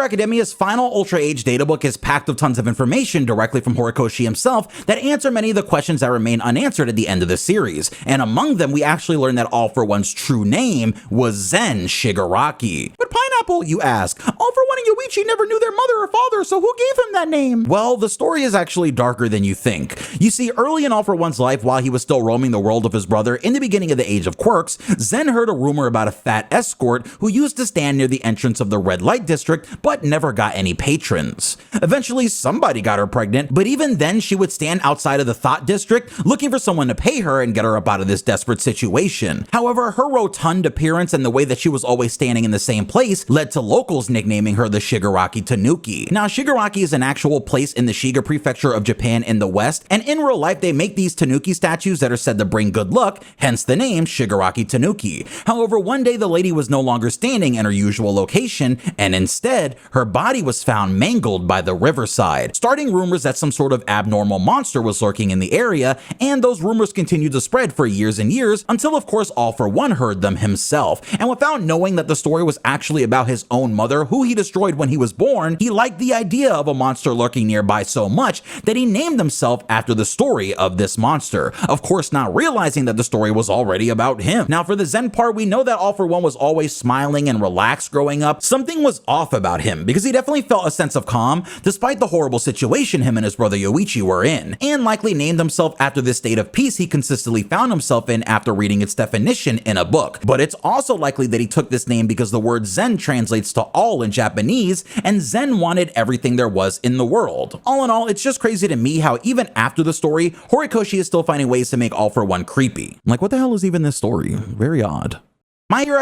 Academia's final Ultra Age databook is packed with tons of information directly from Horikoshi himself that answer many of the questions that remain unanswered at the end of the series, and among them we actually learn that All For One's true name was Zen Shigaraki. But Pineapple, you ask, All For One and Yoichi never knew their mother or father, so who gave him that name? Well, the story is actually darker than you think. You see, early in All For One's life, while he was still roaming the world of his brother in the beginning of the Age of Quirks, Zen heard a rumor about a fat escort who used to stand near the entrance of the Red Light District but never got any patrons. Eventually, somebody got her pregnant, but even then she would stand outside of the Thought District looking for someone to pay her and get her up out of this desperate situation. However, her rotund appearance and the way that she was always standing in the same place led to locals nicknaming her the Shigaraki Tanuki. Now, Shigaraki is an actual place in the Shiga prefecture of Japan in the West, and in real life they make these Tanuki statues that are said to bring good luck, hence the name Shigaraki Tanuki. However, one day the lady was no longer standing in her usual location, and instead, her body was found mangled by the riverside, starting rumors that some sort of abnormal monster was lurking in the area, and those rumors continued to spread for years and years until of course All For One heard them himself, and without knowing that the story was actually about his own mother who he destroyed when he was born, he liked the idea of a monster lurking nearby so much that he named himself after the story of this monster, of course not realizing that the story was already about him. Now for the Zen part, we know that All For One was always smiling and relaxed growing up. Something was off about him because he definitely felt a sense of calm despite the horrible situation him and his brother Yoichi were in, and likely named himself after this state of peace he consistently found himself in after reading its definition in a book. But it's also likely that he took this name because the word Zen translates to all in Japanese, and Zen wanted everything there was in the world. All in all, it's just crazy to me how even after the story, Horikoshi is still finding ways to make All For One creepy. Like, what the hell is even this story? Very odd. My Hero